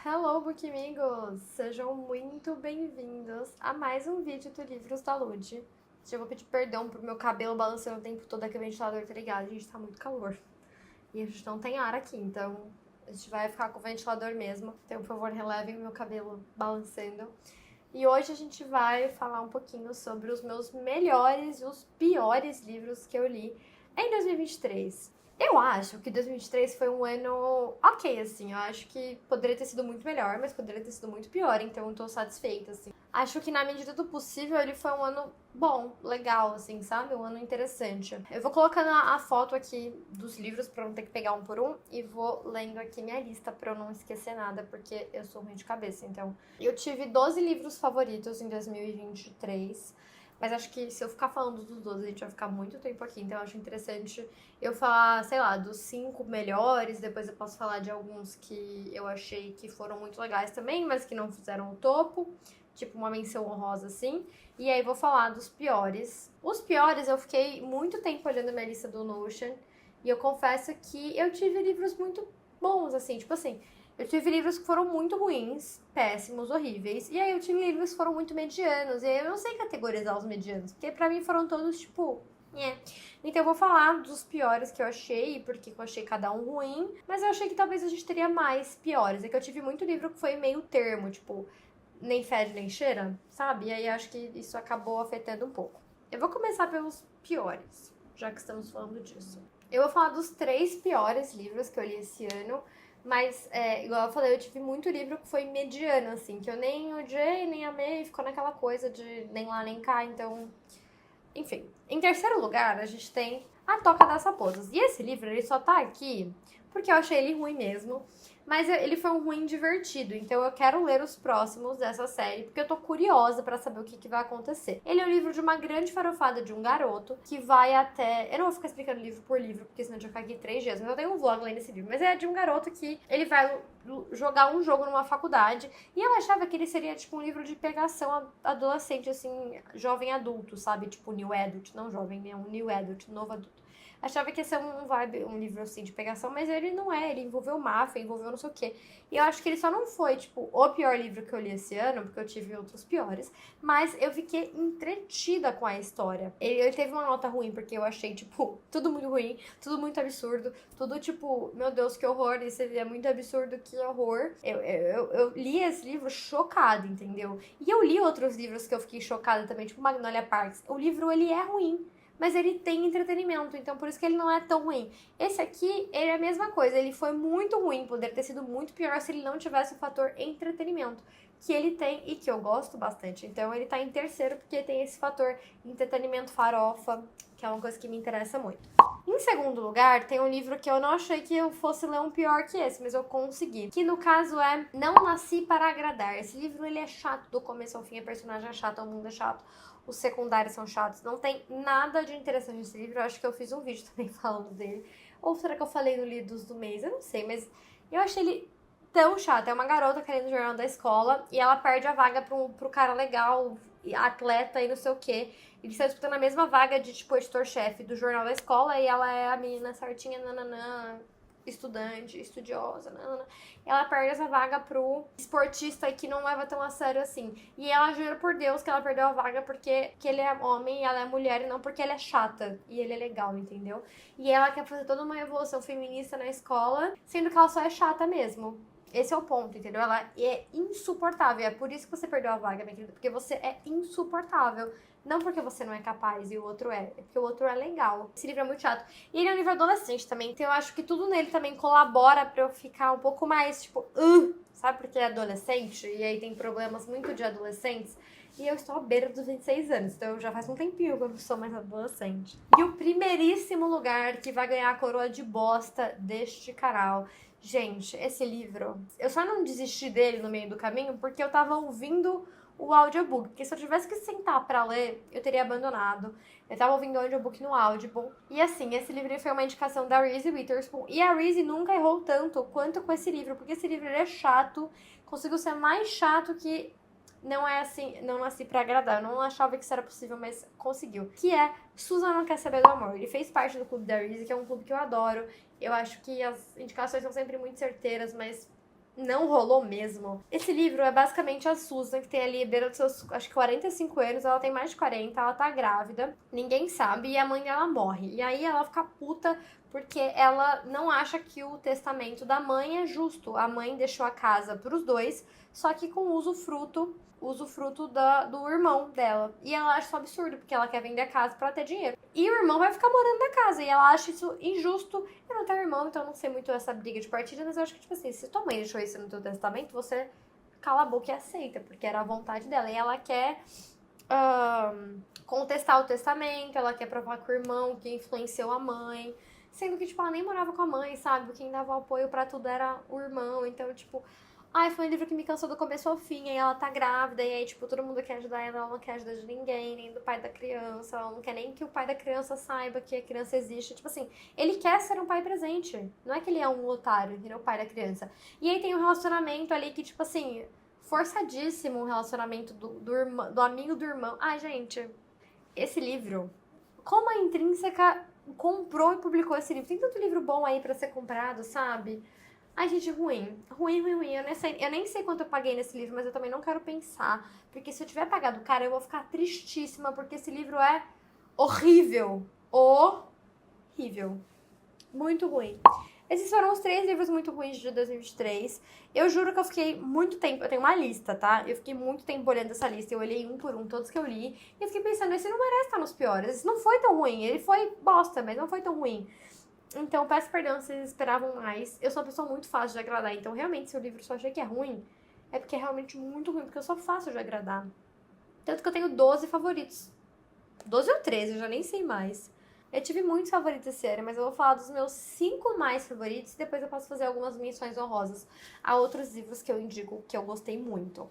Hello, Bookmigos! Sejam muito bem-vindos a mais um vídeo do Livros da Lud. Eu vou pedir perdão pro meu cabelo balançando o tempo todo aqui, o ventilador tá ligado, gente, tá muito calor. E a gente não tem ar aqui, então a gente vai ficar com o ventilador mesmo. Então, por favor, relevem o meu cabelo balançando. E hoje a gente vai falar um pouquinho sobre os meus melhores e os piores livros que eu li em 2023. Eu acho que 2023 foi um ano ok, assim. Eu acho que poderia ter sido muito melhor, mas poderia ter sido muito pior, então eu tô satisfeita, assim. Acho que na medida do possível ele foi um ano bom, legal, assim, sabe? Um ano interessante. Eu vou colocando a foto aqui dos livros pra não ter que pegar um por um e vou lendo aqui minha lista pra eu não esquecer nada, porque eu sou ruim de cabeça, então. Eu tive 12 livros favoritos em 2023. Mas acho que se eu ficar falando dos 12, a gente vai ficar muito tempo aqui. Então eu acho interessante eu falar, sei lá, dos 5 melhores. Depois eu posso falar de alguns que eu achei que foram muito legais também, mas que não fizeram o topo. Tipo uma menção honrosa, assim. E aí vou falar dos piores. Os piores, eu fiquei muito tempo olhando a minha lista do Notion. E eu confesso que eu tive livros muito bons, assim. Tipo assim, eu tive livros que foram muito ruins, péssimos, horríveis. E aí eu tive livros que foram muito medianos. E aí eu não sei categorizar os medianos. Porque pra mim foram todos, tipo... Então eu vou falar dos piores que eu achei, porque eu achei cada um ruim. Mas eu achei que talvez a gente teria mais piores. É que eu tive muito livro que foi meio termo, tipo... Nem fede, nem cheira, sabe? E aí acho que isso acabou afetando um pouco. Eu vou começar pelos piores, já que estamos falando disso. Eu vou falar dos 3 piores livros que eu li esse ano. Mas, igual eu falei, eu tive muito livro que foi mediano, assim, que eu nem odiei, nem amei, ficou naquela coisa de nem lá, nem cá, então... Enfim, em terceiro lugar, a gente tem A Toca das Raposas. E esse livro, ele só tá aqui porque eu achei ele ruim mesmo. Mas ele foi um ruim divertido, então eu quero ler os próximos dessa série, porque eu tô curiosa pra saber o que vai acontecer. Ele é o livro de uma grande farofada de um garoto que vai até... Eu não vou ficar explicando livro por livro, porque senão eu já ficar aqui 3 dias, mas eu tenho um vlog lendo esse livro. Mas é de um garoto que ele vai jogar um jogo numa faculdade, e eu achava que ele seria, tipo, um livro de pegação adolescente, assim, jovem adulto, sabe? Tipo, new adult, não jovem, é um new adult, novo adulto. Achava que ia ser um livro assim de pegação, mas ele não é, ele envolveu máfia, envolveu não sei o quê. E eu acho que ele só não foi, tipo, o pior livro que eu li esse ano, porque eu tive outros piores, mas eu fiquei entretida com a história. Ele teve uma nota ruim, porque eu achei, tipo, tudo muito ruim, tudo muito absurdo, tudo tipo, meu Deus, que horror, isso é muito absurdo, que horror. Eu li esse livro chocada, entendeu? E eu li outros livros que eu fiquei chocada também, tipo Magnolia Parks. O livro, ele é ruim, mas ele tem entretenimento, então por isso que ele não é tão ruim. Esse aqui, ele é a mesma coisa, ele foi muito ruim, poderia ter sido muito pior se ele não tivesse o fator entretenimento, que ele tem e que eu gosto bastante. Então ele tá em terceiro porque tem esse fator entretenimento farofa, que é uma coisa que me interessa muito. Em segundo lugar, tem um livro que eu não achei que eu fosse ler um pior que esse, mas eu consegui. Que no caso é Não Nasci para Agradar. Esse livro, ele é chato do começo ao fim, a personagem é chata, o mundo é chato. Os secundários são chatos, não tem nada de interessante nesse livro. Eu acho que eu fiz um vídeo também falando dele. Ou será que eu falei no Lidos do Mês? Eu não sei, mas eu achei ele tão chato. É uma garota querendo o jornal da escola e ela perde a vaga pro cara legal, atleta e não sei o quê. Eles estão disputando a mesma vaga de, tipo, editor-chefe do jornal da escola e ela é a menina certinha, nananã, estudante, estudiosa, nananã. Ela perde essa vaga pro esportista que não leva tão a sério assim. E ela jura por Deus que ela perdeu a vaga porque que ele é homem e ela é mulher e não porque ele é chata e ele é legal, entendeu? E ela quer fazer toda uma revolução feminista na escola, sendo que ela só é chata mesmo. Esse é o ponto, entendeu? Ela é insuportável. É por isso que você perdeu a vaga, minha querida. Porque você é insuportável. Não porque você não é capaz e o outro é. É porque o outro é legal. Esse livro é muito chato. E ele é um livro adolescente também. Então eu acho que tudo nele também colabora pra eu ficar um pouco mais, tipo... sabe? Porque é adolescente. E aí tem problemas muito de adolescentes. E eu estou à beira dos 26 anos. Então já faz um tempinho que eu não sou mais adolescente. E o primeiríssimo lugar que vai ganhar a coroa de bosta deste canal... Gente, esse livro, eu só não desisti dele no meio do caminho porque eu tava ouvindo o audiobook. Porque se eu tivesse que sentar pra ler, eu teria abandonado. Eu tava ouvindo o audiobook no Audible. E assim, esse livro foi uma indicação da Reese Witherspoon. E a Reese nunca errou tanto quanto com esse livro. Porque esse livro ele é chato. Conseguiu ser mais chato que... Não é assim, Não Nasci Pra Agradar. Eu não achava que isso era possível, mas conseguiu. Que é Susan Não Quer Saber do Amor. Ele fez parte do clube da Reese, que é um clube que eu adoro. Eu acho que as indicações são sempre muito certeiras, mas não rolou mesmo. Esse livro é basicamente a Susan, que tem ali beira dos seus, acho que 45 anos, ela tem mais de 40, ela tá grávida, ninguém sabe, e a mãe dela morre. E aí ela fica puta porque ela não acha que o testamento da mãe é justo. A mãe deixou a casa pros dois, só que com usufruto do irmão dela. E ela acha isso absurdo, porque ela quer vender a casa pra ter dinheiro. E o irmão vai ficar morando na casa, e ela acha isso injusto. Eu não tenho irmão, então eu não sei muito essa briga de partilha, mas eu acho que, tipo assim, se tua mãe deixou isso no teu testamento, você cala a boca e aceita, porque era a vontade dela. E ela quer contestar o testamento, ela quer provar com o irmão que influenciou a mãe. Sendo que, tipo, ela nem morava com a mãe, sabe? Quem dava apoio pra tudo era o irmão. Então, tipo, ai, foi um livro que me cansou do começo ao fim. Aí ela tá grávida, e aí, tipo, todo mundo quer ajudar ela, ela não quer ajudar de ninguém, nem do pai da criança. Ela não quer nem que o pai da criança saiba que a criança existe. Tipo assim, ele quer ser um pai presente. Não é que ele é um otário, ele é o pai da criança. E aí tem um relacionamento ali que, tipo assim, forçadíssimo, um relacionamento do amigo do irmão. Ai, gente, esse livro, como a Intrínseca comprou e publicou esse livro? Tem tanto livro bom aí pra ser comprado, sabe? Ai, gente, ruim. Ruim, ruim, ruim. Eu nem sei quanto eu paguei nesse livro, mas eu também não quero pensar. Porque se eu tiver pagado caro, eu vou ficar tristíssima, porque esse livro é horrível. Horrível. Muito ruim. Esses foram os 3 livros muito ruins de 2023. Eu juro que eu fiquei muito tempo... Eu tenho uma lista, tá? Eu fiquei muito tempo olhando essa lista. Eu olhei um por um, todos que eu li. E eu fiquei pensando, esse não merece estar nos piores. Esse não foi tão ruim. Ele foi bosta, mas não foi tão ruim. Então, peço perdão se vocês esperavam mais. Eu sou uma pessoa muito fácil de agradar. Então, realmente, se o livro só achei que é ruim, é porque é realmente muito ruim. Porque eu sou fácil de agradar. Tanto que eu tenho 12 favoritos. 12 ou 13, eu já nem sei mais. Eu tive muitos favoritos esse ano, mas eu vou falar dos meus 5 mais favoritos e depois eu posso fazer algumas menções honrosas a outros livros que eu indico que eu gostei muito.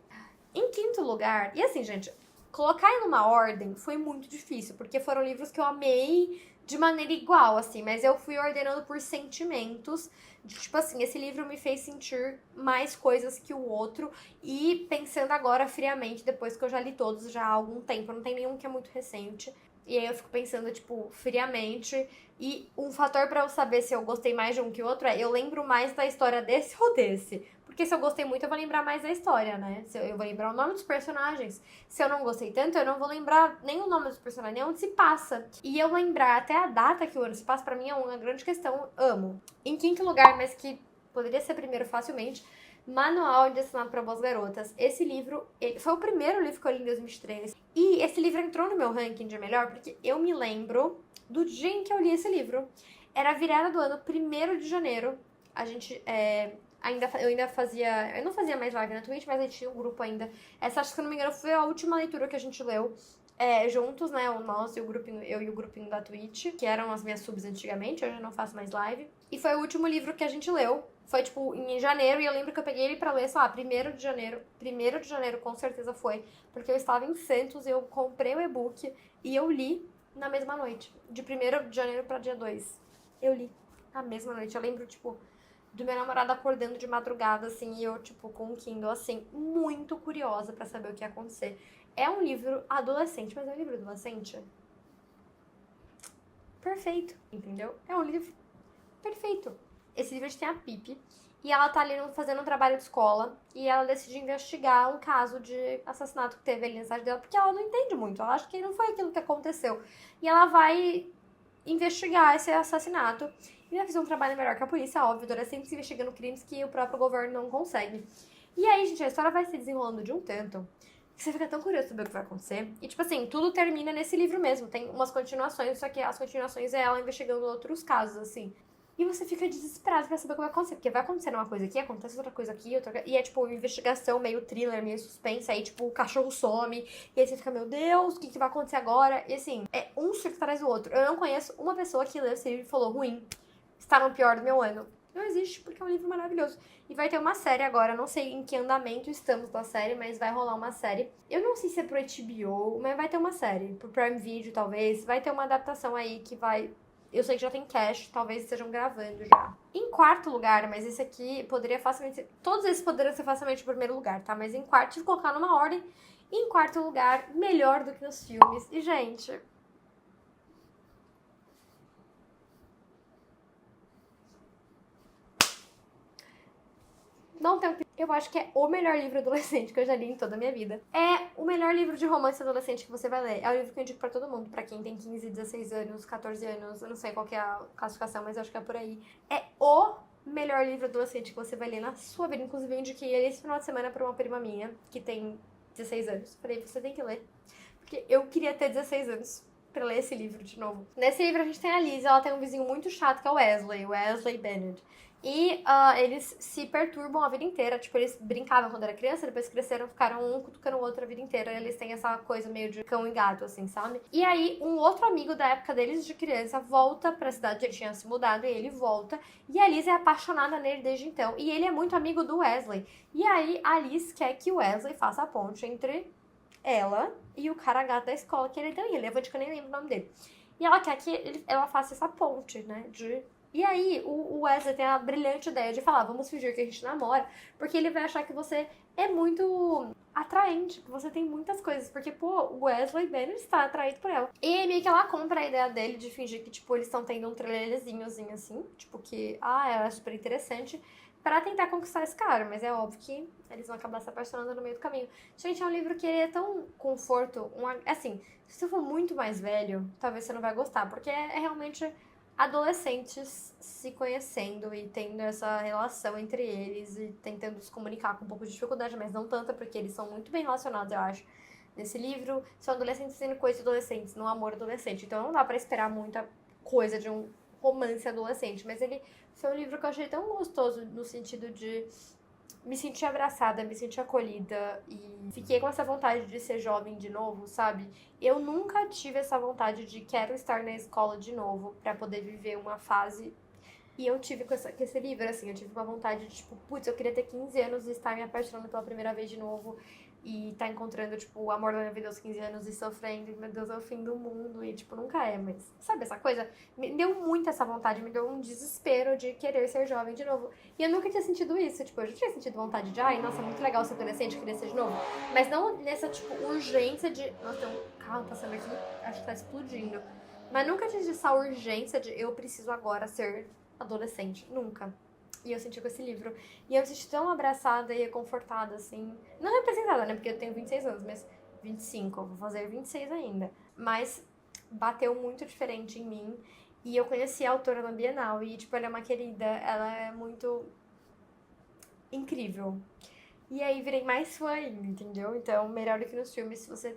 Em quinto lugar, e assim, gente, colocar em uma ordem foi muito difícil, porque foram livros que eu amei de maneira igual, assim, mas eu fui ordenando por sentimentos. Tipo assim, esse livro me fez sentir mais coisas que o outro, e pensando agora friamente, depois que eu já li todos já há algum tempo, não tem nenhum que é muito recente. E aí eu fico pensando, tipo, friamente. E um fator pra eu saber se eu gostei mais de um que o outro é eu lembro mais da história desse ou desse. Porque se eu gostei muito, eu vou lembrar mais da história, né? Eu vou lembrar o nome dos personagens. Se eu não gostei tanto, eu não vou lembrar nem o nome dos personagens, nem onde se passa. E eu lembrar até a data que o ano se passa, pra mim é uma grande questão. Amo. Em quinto lugar, mas que poderia ser primeiro facilmente, Manual de Ensinado para Boas Garotas. Esse livro, ele foi o primeiro livro que eu li em 2023. E esse livro entrou no meu ranking de melhor porque eu me lembro do dia em que eu li esse livro. Era a virada do ano, 1º de janeiro. A gente eu ainda fazia... Eu não fazia mais live na Twitch, mas a gente tinha um grupo ainda. Essa, acho que se eu não me engano, foi a última leitura que a gente leu. Juntos, né, o nosso e o grupinho, eu e o grupinho da Twitch, que eram as minhas subs antigamente, hoje eu não faço mais live. E foi o último livro que a gente leu. Foi, tipo, em janeiro, e eu lembro que eu peguei ele pra ler, sei lá, 1º de janeiro. 1º de janeiro, com certeza foi. Porque eu estava em Santos, eu comprei o e-book e eu li na mesma noite. De 1º de janeiro pra dia 2. Eu li na mesma noite. Eu lembro, tipo, do meu namorado acordando de madrugada, assim, e eu, tipo, com um Kindle, assim, muito curiosa pra saber o que ia acontecer. É um livro adolescente, mas é um livro adolescente perfeito, entendeu? É um livro perfeito. Esse livro tem a Pipe, e ela tá ali fazendo um trabalho de escola, e ela decide investigar um caso de assassinato que teve ali na cidade dela, porque ela não entende muito, ela acha que não foi aquilo que aconteceu. E ela vai investigar esse assassinato, e vai fazer um trabalho melhor que a polícia, óbvio, adolescentes investigando crimes que o próprio governo não consegue. E aí, gente, a história vai se desenrolando de um tanto que você fica tão curioso saber o que vai acontecer. E, tipo assim, tudo termina nesse livro mesmo. Tem umas continuações, só que as continuações é ela investigando outros casos, assim. E você fica desesperado pra saber o que vai acontecer. Porque vai acontecendo uma coisa aqui, acontece outra coisa aqui, outra... E é, tipo, uma investigação meio thriller, meio suspense. Aí, tipo, o cachorro some. E aí você fica, meu Deus, o que vai acontecer agora? E, assim, é um surto atrás do outro. Eu não conheço uma pessoa que leu esse livro e falou, ruim, está no pior do meu ano. Não existe, porque é um livro maravilhoso. E vai ter uma série agora, não sei em que andamento estamos da série, mas vai rolar uma série. Eu não sei se é pro HBO, mas vai ter uma série. Pro Prime Video, talvez. Vai ter uma adaptação aí que vai... Eu sei que já tem cast, talvez estejam gravando já. Em quarto lugar, mas esse aqui poderia facilmente ser... Todos esses poderiam ser facilmente em primeiro lugar, tá? Mas em quarto, tive que colocar numa ordem. Em quarto lugar, melhor do que nos filmes. E, gente... não tenho... Eu acho que é o melhor livro adolescente que eu já li em toda a minha vida. É o melhor livro de romance adolescente que você vai ler. É o livro que eu indico pra todo mundo. Pra quem tem 15, 16 anos, 14 anos. Eu não sei qual que é a classificação, mas eu acho que é por aí. É o melhor livro adolescente que você vai ler na sua vida. Inclusive, eu indiquei ele esse final de semana pra uma prima minha, que tem 16 anos. Falei, você tem que ler. Porque eu queria ter 16 anos pra ler esse livro de novo. Nesse livro a gente tem a Liz, ela tem um vizinho muito chato que é o Wesley Bennett. E eles se perturbam a vida inteira. Tipo, eles brincavam quando era criança, depois cresceram, ficaram um cutucando o outro a vida inteira. E eles têm essa coisa meio de cão e gato, assim, sabe? E aí, um outro amigo da época deles de criança volta pra cidade, ele tinha se mudado, e ele volta. E a Liz é apaixonada nele desde então. E ele é muito amigo do Wesley. E aí, a Liz quer que o Wesley faça a ponte entre ela e o cara gato da escola que ele é relevante, que eu nem lembro o nome dele. E ela quer que ela faça essa ponte, né, E aí, o Wesley tem a brilhante ideia de falar, vamos fingir que a gente namora, porque ele vai achar que você é muito atraente, que você tem muitas coisas, porque, pô, o Wesley Bennett está atraído por ela. E aí, meio que ela compra a ideia dele de fingir que, tipo, eles estão tendo um trelelêzinhozinho, assim, tipo, que, ela é super interessante, pra tentar conquistar esse cara, mas é óbvio que eles vão acabar se apaixonando no meio do caminho. Gente, é um livro que é tão conforto, assim, se você for muito mais velho, talvez você não vai gostar, porque é realmente adolescentes se conhecendo e tendo essa relação entre eles e tentando se comunicar com um pouco de dificuldade, mas não tanta, porque eles são muito bem relacionados, eu acho. Nesse livro, são adolescentes sendo coisas de adolescentes, não amor adolescente. Então não dá pra esperar muita coisa de um romance adolescente, mas ele foi um livro que eu achei tão gostoso no sentido de me sentir abraçada, me sentir acolhida e fiquei com essa vontade de ser jovem de novo, sabe? Eu nunca tive essa vontade de quero estar na escola de novo pra poder viver uma fase. E eu tive com esse livro, assim, eu tive uma vontade de, tipo, putz, eu queria ter 15 anos e estar me apaixonando pela primeira vez de novo e tá encontrando, tipo, o amor da minha vida aos 15 anos e sofrendo, e, meu Deus, é o fim do mundo, e, tipo, nunca é, mas, sabe essa coisa? Me deu muito essa vontade, me deu um desespero de querer ser jovem de novo. E eu nunca tinha sentido isso, tipo, eu já tinha sentido vontade de, ai, nossa, muito legal ser adolescente, querer ser de novo, mas não nessa, tipo, urgência de, nossa, tem um carro passando aqui, acho que tá explodindo, mas nunca tive essa urgência de eu preciso agora ser adolescente, nunca. E eu senti com esse livro. E eu me senti tão abraçada e reconfortada, assim. Não representada, né? Porque eu tenho 26 anos, mas 25, eu vou fazer 26 ainda. Mas bateu muito diferente em mim. E eu conheci a autora na Bienal. E, tipo, ela é uma querida. Ela é muito incrível. E aí virei mais fã ainda, entendeu? Então, melhor do que nos filmes, se você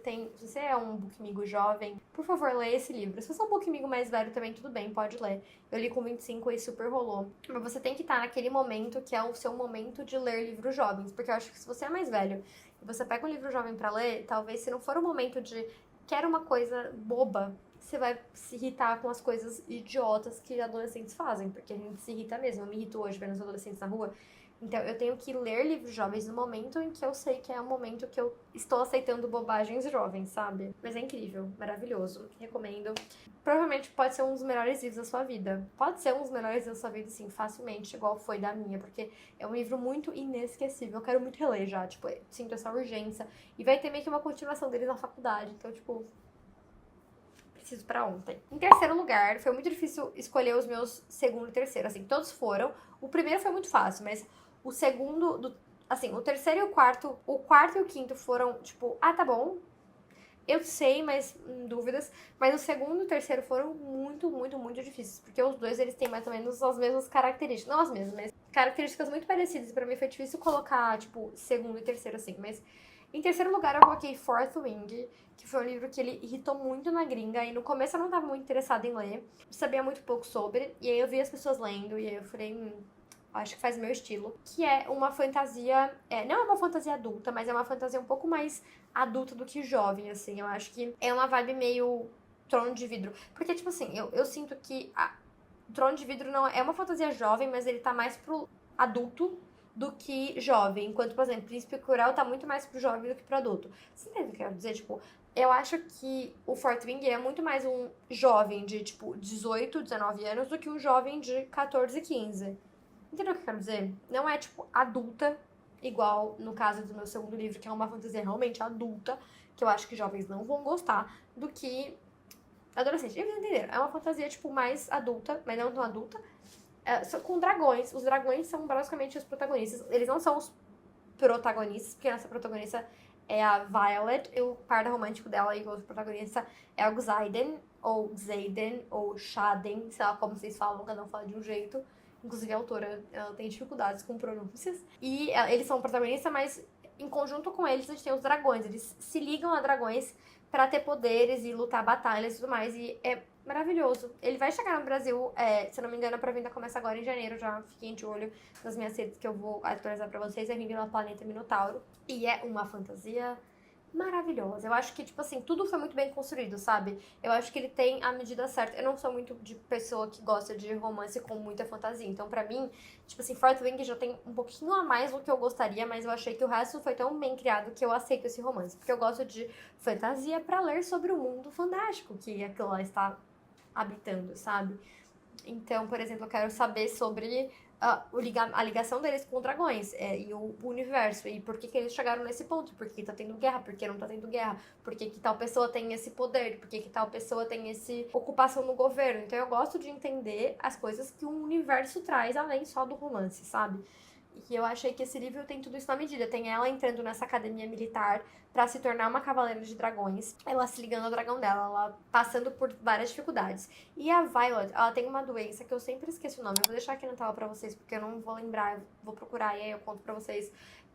é um bookmigo jovem, por favor, leia esse livro. Se você é um bookmigo mais velho também, tudo bem, pode ler. Eu li com 25 e super rolou. Mas você tem que estar naquele momento que é o seu momento de ler livros jovens. Porque eu acho que se você é mais velho e você pega um livro jovem pra ler, talvez se não for o momento de quero uma coisa boba, você vai se irritar com as coisas idiotas que adolescentes fazem. Porque a gente se irrita mesmo. Eu me irrito hoje vendo os adolescentes na rua. Então, eu tenho que ler livros jovens no momento em que eu sei que é o momento que eu estou aceitando bobagens jovens, sabe? Mas é incrível, maravilhoso, recomendo. Provavelmente pode ser um dos melhores livros da sua vida. Pode ser um dos melhores livros da sua vida, sim, facilmente, igual foi da minha, porque é um livro muito inesquecível. Eu quero muito reler já, tipo, sinto essa urgência. E vai ter meio que uma continuação deles na faculdade, então, tipo, preciso pra ontem. Em terceiro lugar, foi muito difícil escolher os meus segundo e terceiro, assim, todos foram. O primeiro foi muito fácil, mas o segundo, assim, o terceiro e o quarto e o quinto foram, tipo, tá bom, eu sei, mas dúvidas, mas o segundo e o terceiro foram muito, muito, muito difíceis, porque os dois, eles têm mais ou menos as mesmas características, não as mesmas, mas características muito parecidas, pra mim foi difícil colocar, tipo, segundo e terceiro, assim, mas em terceiro lugar eu coloquei Fourth Wing, que foi um livro que ele irritou muito na gringa, e no começo eu não tava muito interessada em ler, sabia muito pouco sobre, e aí eu vi as pessoas lendo, e aí eu falei, acho que faz meu estilo, que é uma fantasia, não é uma fantasia adulta, mas é uma fantasia um pouco mais adulta do que jovem, assim, eu acho que é uma vibe meio Trono de Vidro, porque, tipo assim, eu sinto que Trono de Vidro não é uma fantasia jovem, mas ele tá mais pro adulto do que jovem, enquanto, por exemplo, Príncipe Cruel tá muito mais pro jovem do que pro adulto. Você entende o que eu quero dizer? Tipo, eu acho que o Fourth Wing é muito mais um jovem de, tipo, 18, 19 anos do que um jovem de 14, 15. Entendeu o que eu quero dizer? Não é, tipo, adulta, igual no caso do meu segundo livro, que é uma fantasia realmente adulta, que eu acho que jovens não vão gostar, do que adolescente. Eles entenderam. É uma fantasia, tipo, mais adulta, mas não tão adulta. com dragões. Os dragões são basicamente os protagonistas. Eles não são os protagonistas, porque a nossa protagonista é a Violet, e o par romântico dela e o outro protagonista é o Xaden, ou Xaden, ou Shaden, sei lá como vocês falam, cada um fala de um jeito. Inclusive a autora, ela tem dificuldades com pronúncias. E eles são protagonistas, mas em conjunto com eles a gente tem os dragões. Eles se ligam a dragões pra ter poderes e lutar batalhas e tudo mais. E é maravilhoso. Ele vai chegar no Brasil, se eu não me engano, a pré-venda começa agora em janeiro. Já fiquem de olho nas minhas redes que eu vou atualizar pra vocês. É Vindo Planeta Minotauro. E é uma fantasia maravilhosa. Eu acho que, tipo assim, tudo foi muito bem construído, sabe? Eu acho que ele tem a medida certa. Eu não sou muito de pessoa que gosta de romance com muita fantasia. Então, pra mim, tipo assim, Fourth Wing já tem um pouquinho a mais do que eu gostaria, mas eu achei que o resto foi tão bem criado que eu aceito esse romance. Porque eu gosto de fantasia pra ler sobre o mundo fantástico que aquilo lá está habitando, sabe? Então, por exemplo, eu quero saber sobre a ligação deles com dragões e o universo, e por que eles chegaram nesse ponto, por que tá tendo guerra, por que não tá tendo guerra, por que tal pessoa tem esse poder, por que tal pessoa tem essa ocupação no governo. Então eu gosto de entender as coisas que o universo traz, além só do romance, sabe? E eu achei que esse livro tem tudo isso na medida. Tem ela entrando nessa academia militar pra se tornar uma cavaleira de dragões. Ela se ligando ao dragão dela, ela passando por várias dificuldades. E a Violet, ela tem uma doença que eu sempre esqueço o nome. Eu vou deixar aqui na tela pra vocês, porque eu não vou lembrar. Eu vou procurar e aí eu conto pra vocês.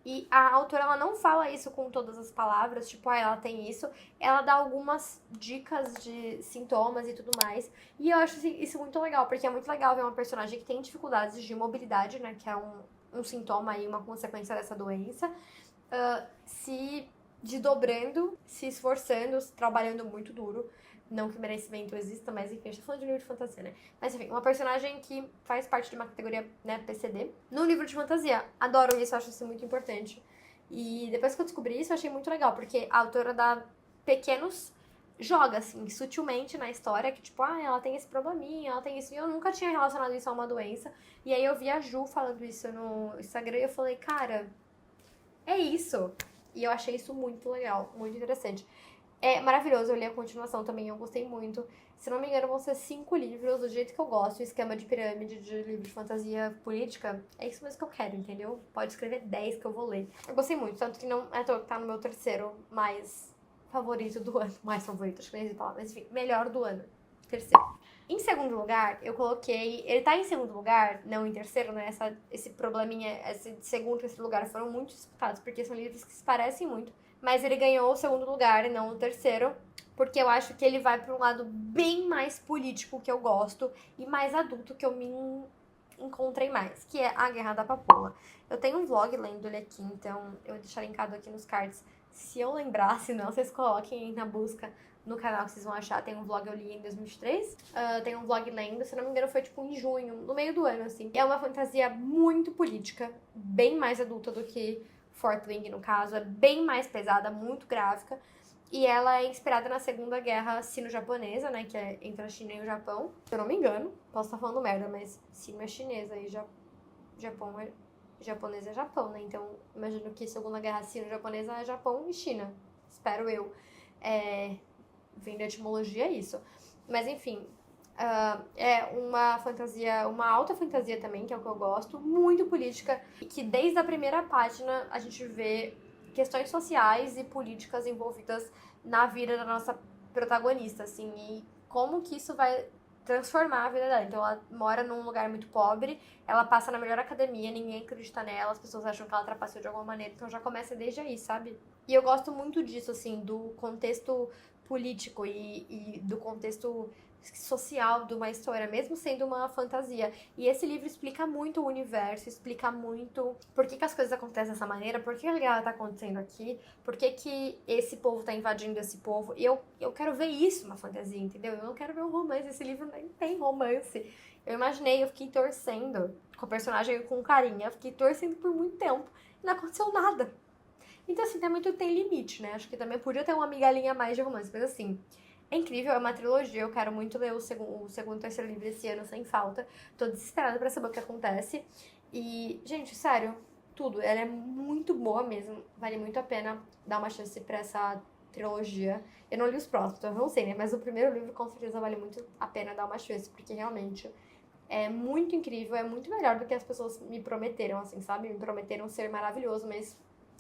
E a autora, ela não fala isso com todas as palavras, tipo, ela tem isso. Ela dá algumas dicas de sintomas e tudo mais. E eu acho isso muito legal, porque é muito legal ver uma personagem que tem dificuldades de mobilidade, né, que é um sintoma aí, uma consequência dessa doença, se desdobrando, se esforçando, trabalhando muito duro. Não que merecimento exista, mas enfim, a gente tá falando de livro de fantasia, né? Mas enfim, uma personagem que faz parte de uma categoria, né, PCD, no livro de fantasia. Adoro isso, acho isso muito importante. E depois que eu descobri isso, eu achei muito legal, porque a autora dá pequenos joga, assim, sutilmente na história, que tipo, ela tem esse probleminha, ela tem isso, e eu nunca tinha relacionado isso a uma doença. E aí eu vi a Ju falando isso no Instagram e eu falei, cara, é isso. E eu achei isso muito legal, muito interessante. É maravilhoso, eu li a continuação também, eu gostei muito. Se não me engano, vão ser 5 livros, do jeito que eu gosto, esquema de pirâmide, de livro de fantasia política. É isso mesmo que eu quero, entendeu? Pode escrever 10 que eu vou ler. Eu gostei muito, tanto que não é tá no meu terceiro mais favorito do ano. Mais favorito, acho que nem sei falar, mas enfim, melhor do ano. Terceiro. Em segundo lugar, eu coloquei... Ele tá em segundo lugar, não em terceiro, né? Esse probleminha, esse segundo e terceiro lugar foram muito disputados, porque são livros que se parecem muito. Mas ele ganhou o segundo lugar e não o terceiro, porque eu acho que ele vai para um lado bem mais político que eu gosto e mais adulto que eu me encontrei mais, que é A Guerra da Papoula. Eu tenho um vlog lendo ele aqui, então eu vou deixar linkado aqui nos cards. Se eu lembrar, se não, vocês coloquem aí na busca no canal que vocês vão achar. Tem um vlog eu li em 2023, tem um vlog lendo, se não me engano foi tipo em junho, no meio do ano, assim. É uma fantasia muito política, bem mais adulta do que Fourth Wing, no caso, é bem mais pesada, muito gráfica, e ela é inspirada na Segunda Guerra Sino-Japonesa, né, que é entre a China e o Japão, se eu não me engano, posso estar falando merda, mas Sino é chinesa e Japão é japonesa é Japão, né, então imagino que Segunda Guerra Sino-Japonesa é Japão e China, espero eu, vem da etimologia isso, mas enfim, é uma fantasia, uma alta fantasia também, que é o que eu gosto, muito política, e que desde a primeira página a gente vê questões sociais e políticas envolvidas na vida da nossa protagonista, assim, e como que isso vai transformar a vida dela. Então ela mora num lugar muito pobre, ela passa na melhor academia, ninguém acredita nela, as pessoas acham que ela trapaceou de alguma maneira, então já começa desde aí, sabe? E eu gosto muito disso, assim, do contexto político e do contexto social de uma história, mesmo sendo uma fantasia. E esse livro explica muito o universo, explica muito por que as coisas acontecem dessa maneira, por que a guerra tá acontecendo aqui, por que esse povo tá invadindo esse povo. E eu quero ver isso na fantasia, entendeu? Eu não quero ver um romance, esse livro nem tem romance. Eu imaginei, eu fiquei torcendo com o personagem com carinho, eu fiquei torcendo por muito tempo e não aconteceu nada. Então, assim, também tudo tem limite, né? Acho que também podia ter uma migalhinha a mais de romance, mas assim... É incrível, é uma trilogia, eu quero muito ler o segundo e terceiro livro esse ano, sem falta. Tô desesperada pra saber o que acontece. E, gente, sério, tudo. Ela é muito boa mesmo, vale muito a pena dar uma chance pra essa trilogia. Eu não li os próximos, então eu não sei, né? Mas o primeiro livro, com certeza, vale muito a pena dar uma chance, porque realmente É muito incrível, é muito melhor do que as pessoas me prometeram, assim, sabe? Me prometeram ser maravilhoso, mas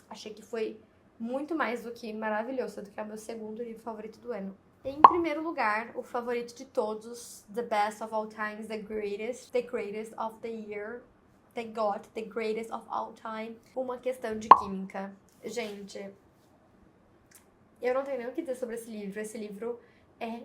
achei que foi muito mais do que maravilhoso, do que é o meu segundo livro favorito do ano. Em primeiro lugar, o favorito de todos, The Best of All Times, The Greatest of the Year, The God, The Greatest of All Time, Uma Questão de Química. Gente, eu não tenho nem o que dizer sobre esse livro. Esse livro é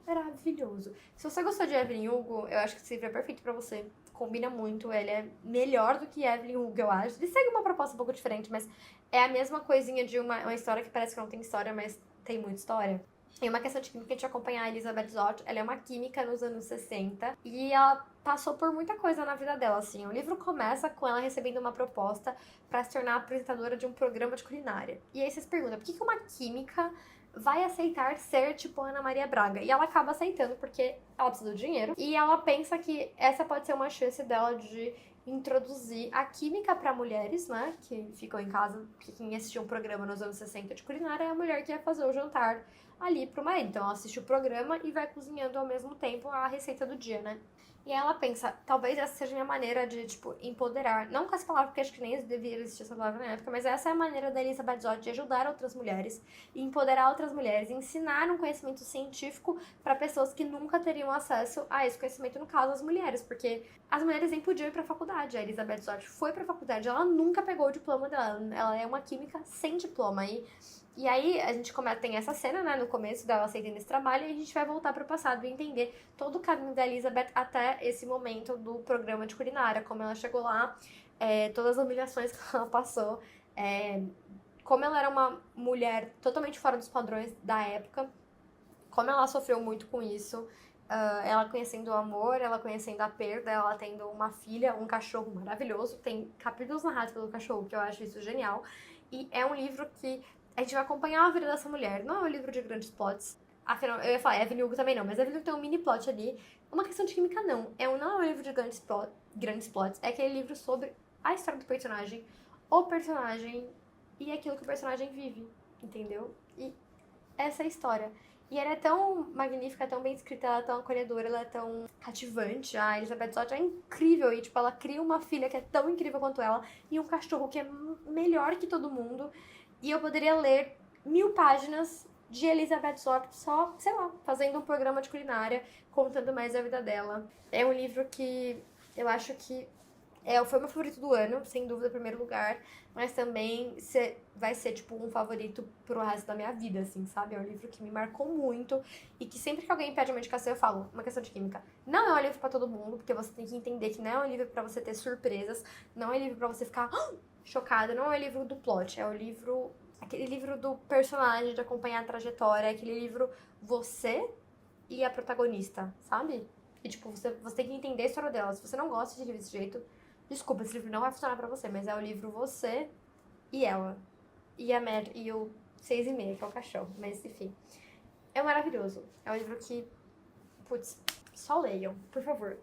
maravilhoso. Se você gostou de Evelyn Hugo, eu acho que esse livro é perfeito pra você. Combina muito, ele é melhor do que Evelyn Hugo, eu acho. Ele segue uma proposta um pouco diferente, mas é a mesma coisinha de uma história que parece que não tem história, mas tem muita história. Em Uma Questão de Química, a gente acompanha a Elizabeth Zott. Ela é uma química nos anos 60 e ela passou por muita coisa na vida dela, assim. O livro começa com ela recebendo uma proposta para se tornar apresentadora de um programa de culinária. E aí você se pergunta, por que uma química vai aceitar ser tipo Ana Maria Braga? E ela acaba aceitando porque ela precisa do dinheiro e ela pensa que essa pode ser uma chance dela de introduzir a química para mulheres, né, que ficam em casa, que quem assistiu um programa nos anos 60 de culinária é a mulher que ia fazer o jantar ali pro marido. Então ela assiste o programa e vai cozinhando ao mesmo tempo a receita do dia, né? E aí ela pensa, talvez essa seja a minha maneira de, tipo, empoderar. Não com essa palavra, porque acho que nem devia existir essa palavra na época, mas essa é a maneira da Elizabeth Zott de ajudar outras mulheres, e empoderar outras mulheres, ensinar um conhecimento científico para pessoas que nunca teriam acesso a esse conhecimento, no caso, as mulheres, porque as mulheres nem podiam ir pra faculdade. A Elizabeth Zott foi pra faculdade, ela nunca pegou o diploma dela, ela é uma química sem diploma. E aí a gente tem essa cena, né, no começo dela aceitando esse trabalho, e a gente vai voltar pro passado e entender todo o caminho da Elizabeth até esse momento do programa de culinária, como ela chegou lá, todas as humilhações que ela passou, como ela era uma mulher totalmente fora dos padrões da época, como ela sofreu muito com isso, ela conhecendo o amor, ela conhecendo a perda, ela tendo uma filha, um cachorro maravilhoso, tem capítulos narrados pelo cachorro, que eu acho isso genial, e é um livro que a gente vai acompanhar a vida dessa mulher. Não é um livro de grandes plots. Afinal, eu ia falar, Evelyn Hugo também não, mas Evelyn Hugo tem um mini plot ali. Uma Questão de Química não. Não é um livro de grandes plots. É aquele livro sobre a história do personagem, o personagem e aquilo que o personagem vive, entendeu? E essa é a história. E ela é tão magnífica, tão bem escrita, ela é tão acolhedora, ela é tão cativante. A Elizabeth Zott é incrível e, tipo, ela cria uma filha que é tão incrível quanto ela e um cachorro que é melhor que todo mundo. E eu poderia ler 1000 páginas de Elizabeth Zott só, sei lá, fazendo um programa de culinária, contando mais a vida dela. É um livro que eu acho que foi meu favorito do ano, sem dúvida, em primeiro lugar, mas também vai ser, tipo, um favorito pro resto da minha vida, assim, sabe? É um livro que me marcou muito e que sempre que alguém pede uma indicação, eu falo, Uma Questão de Química. Não é um livro pra todo mundo, porque você tem que entender que não é um livro pra você ter surpresas, não é um livro pra você ficar chocada, não é o livro do plot, é o livro, aquele livro do personagem, de acompanhar a trajetória, é aquele livro você e a protagonista, sabe? E, tipo, você tem que entender a história dela. Se você não gosta de livro desse jeito, desculpa, esse livro não vai funcionar pra você, mas é o livro você e ela. E a Mad e o 6,5, que é o cachorro, mas enfim. É maravilhoso. É um livro que, putz, só leiam, por favor.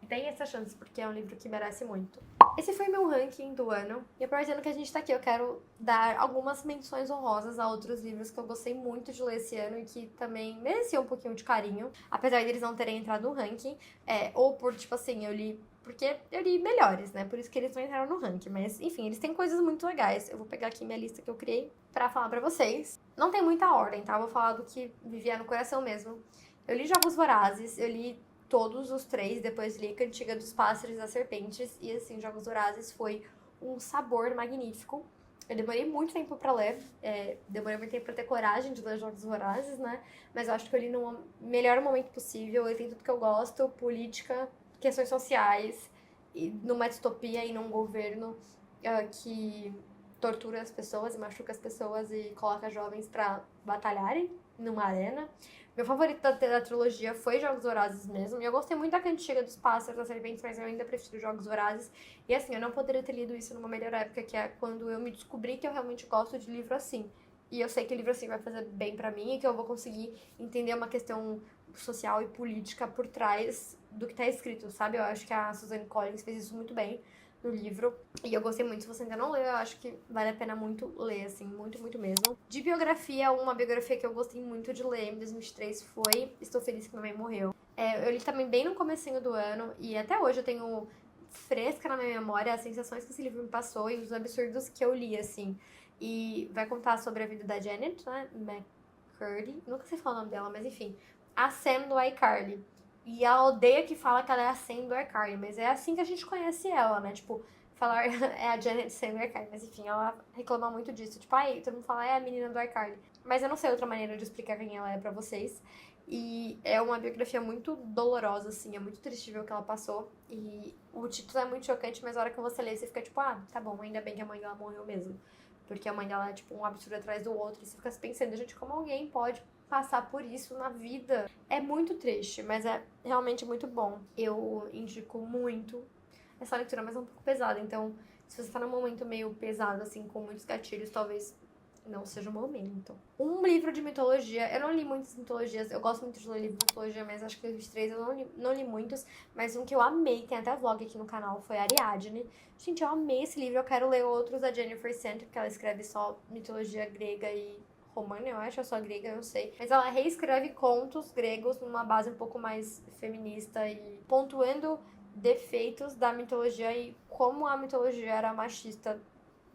Deem essa chance, porque é um livro que merece muito. Esse foi meu ranking do ano. E aproveitando que a gente tá aqui, eu quero dar algumas menções honrosas a outros livros que eu gostei muito de ler esse ano e que também mereciam um pouquinho de carinho, apesar deles não terem entrado no ranking. Ou por, tipo assim, porque eu li melhores, né? Por isso que eles não entraram no ranking. Mas, enfim, eles têm coisas muito legais. Eu vou pegar aqui minha lista que eu criei pra falar pra vocês. Não tem muita ordem, tá? Eu vou falar do que me vier no coração mesmo. Eu li Jogos Vorazes, eu li todos os 3, depois li Cantiga dos Pássaros e das Serpentes, e assim, Jogos Vorazes foi um sabor magnífico. Eu demorei muito tempo pra ler, demorei muito tempo pra ter coragem de ler Jogos Vorazes, né? Mas eu acho que eu li no melhor momento possível, eu tenho tudo que eu gosto, política, questões sociais, e numa distopia e num governo que tortura as pessoas e machuca as pessoas e coloca jovens pra batalharem numa arena. Meu favorito da trilogia foi Jogos Vorazes mesmo. E eu gostei muito da Cantiga dos Pássaros, das Serpentes, mas eu ainda prefiro Jogos Vorazes. E assim, eu não poderia ter lido isso numa melhor época, que é quando eu me descobri que eu realmente gosto de livro assim. E eu sei que livro assim vai fazer bem pra mim e que eu vou conseguir entender uma questão social e política por trás do que tá escrito, sabe? Eu acho que a Suzanne Collins fez isso muito bem no livro. E eu gostei muito. Se você ainda não leu, eu acho que vale a pena muito ler, assim, muito, muito mesmo. De biografia, uma biografia que eu gostei muito de ler em 2023 foi Estou Feliz que Minha Mãe Morreu. Eu li também bem no comecinho do ano, e até hoje eu tenho fresca na minha memória as sensações que esse livro me passou e os absurdos que eu li, assim. E vai contar sobre a vida da Janet, né, McCurdy, nunca sei falar o nome dela, mas enfim, a Sam do iCarly. E ela odeia que fala que ela é a Sam do iCarly, mas é assim que a gente conhece ela, né, tipo, falar é a Janet Sam do iCarly, mas enfim, ela reclama muito disso, tipo, ai, todo mundo fala, é a menina do iCarly. Mas eu não sei outra maneira de explicar quem ela é pra vocês. E é uma biografia muito dolorosa, assim, é muito triste ver o que ela passou. E o título é muito chocante, mas a hora que você lê, você fica tipo, ah, tá bom, ainda bem que a mãe dela morreu mesmo. Porque a mãe dela é, tipo, um absurdo atrás do outro. E você fica pensando, gente, como alguém pode passar por isso na vida? É muito triste, mas é realmente muito bom. Eu indico muito essa leitura, mas é um pouco pesada. Então, se você tá num momento meio pesado, assim, com muitos gatilhos, talvez não seja o momento. Um livro de mitologia, eu não li muitas mitologias, eu gosto muito de ler livro de mitologia, mas acho que os três eu não li muitos, mas um que eu amei, tem até vlog aqui no canal, foi Ariadne. Gente, eu amei esse livro, eu quero ler outros da Jennifer Sent, porque ela escreve só mitologia grega e romana, eu acho, ou só grega, eu não sei. Mas ela reescreve contos gregos numa base um pouco mais feminista e pontuando defeitos da mitologia e como a mitologia era machista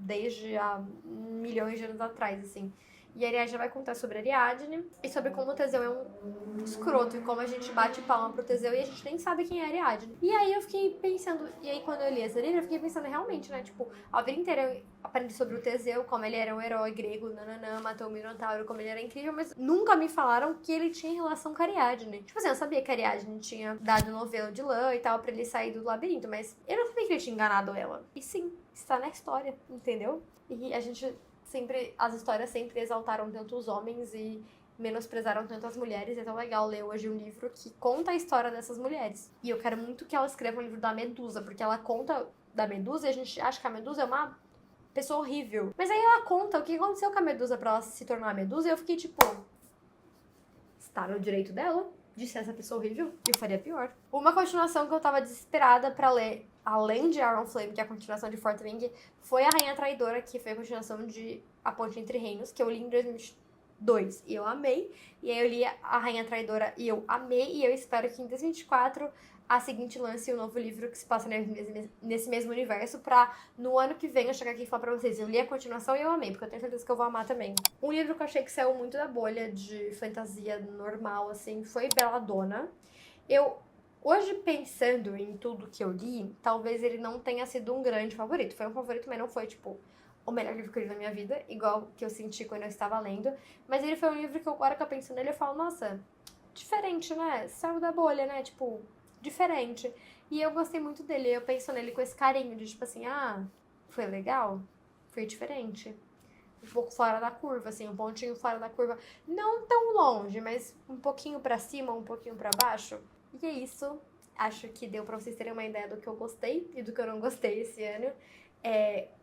desde há milhões de anos atrás, assim. E a Ariadne vai contar sobre a Ariadne e sobre como o Teseu é um escroto e como a gente bate palma pro Teseu e a gente nem sabe quem é a Ariadne. E aí eu fiquei pensando, e aí quando eu li esse livro, eu fiquei pensando realmente, né? Tipo, a vida inteira eu aprendi sobre o Teseu, como ele era um herói grego, nananã, matou o Minotauro, como ele era incrível, mas nunca me falaram que ele tinha relação com a Ariadne. Tipo assim, eu sabia que a Ariadne tinha dado um novelo de lã e tal pra ele sair do labirinto, mas eu não sabia que ele tinha enganado ela. E sim, está na história, entendeu? E a gente sempre, as histórias sempre exaltaram tanto os homens e menosprezaram tanto as mulheres. É tão legal ler hoje um livro que conta a história dessas mulheres. E eu quero muito que ela escreva um livro da Medusa, porque ela conta da Medusa e a gente acha que a Medusa é uma pessoa horrível. Mas aí ela conta o que aconteceu com a Medusa pra ela se tornar a Medusa e eu fiquei tipo, está no direito dela de ser essa pessoa horrível, eu faria pior. Uma continuação que eu tava desesperada pra ler, além de Iron Flame, que é a continuação de Fort Wing, foi A Rainha Traidora, que foi a continuação de A Ponte Entre Reinos, que eu li em 2002 e eu amei. E aí eu li A Rainha Traidora e eu amei, e eu espero que em 2024 a seguinte lance um novo livro que se passa nesse mesmo universo pra no ano que vem eu chegar aqui e falar pra vocês, eu li a continuação e eu amei, porque eu tenho certeza que eu vou amar também. Um livro que eu achei que saiu muito da bolha de fantasia normal, assim, foi Belladonna. Hoje, pensando em tudo que eu li, talvez ele não tenha sido um grande favorito. Foi um favorito, mas não foi, tipo, o melhor livro que eu li na minha vida, igual que eu senti quando eu estava lendo. Mas ele foi um livro que agora que eu penso nele, eu falo, nossa, diferente, né? Saiu da bolha, né? Tipo, diferente. E eu gostei muito dele. Eu penso nele com esse carinho de, tipo assim, ah, foi legal? Foi diferente. Um pouco fora da curva, assim, um pontinho fora da curva. Não tão longe, mas um pouquinho pra cima, um pouquinho pra baixo. E é isso. Acho que deu pra vocês terem uma ideia do que eu gostei e do que eu não gostei esse ano.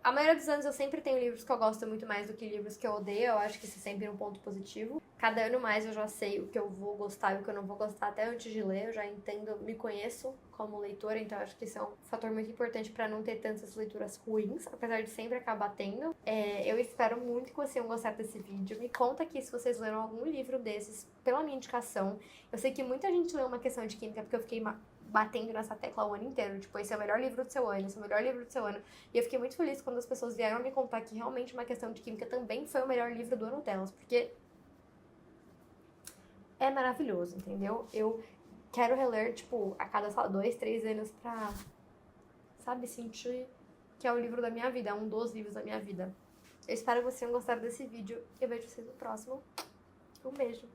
A maioria dos anos eu sempre tenho livros que eu gosto muito mais do que livros que eu odeio. Eu acho que isso é sempre um ponto positivo. Cada ano mais eu já sei o que eu vou gostar e o que eu não vou gostar até antes de ler. Eu já entendo, me conheço como leitora, então acho que isso é um fator muito importante pra não ter tantas leituras ruins, apesar de sempre acabar tendo. Eu espero muito que vocês tenham gostado desse vídeo. Me conta aqui se vocês leram algum livro desses pela minha indicação. Eu sei que muita gente leu Uma Questão de Química porque eu fiquei batendo nessa tecla o ano inteiro. Tipo, esse é o melhor livro do seu ano, esse é o melhor livro do seu ano. E eu fiquei muito feliz quando as pessoas vieram me contar que realmente Uma Questão de Química também foi o melhor livro do ano delas, porque é maravilhoso, entendeu? Eu quero reler, tipo, a cada, sei lá, 2, 3 anos pra, sabe, sentir que é o livro da minha vida, é um dos livros da minha vida. Eu espero que vocês tenham gostado desse vídeo. Eu vejo vocês no próximo. Um beijo.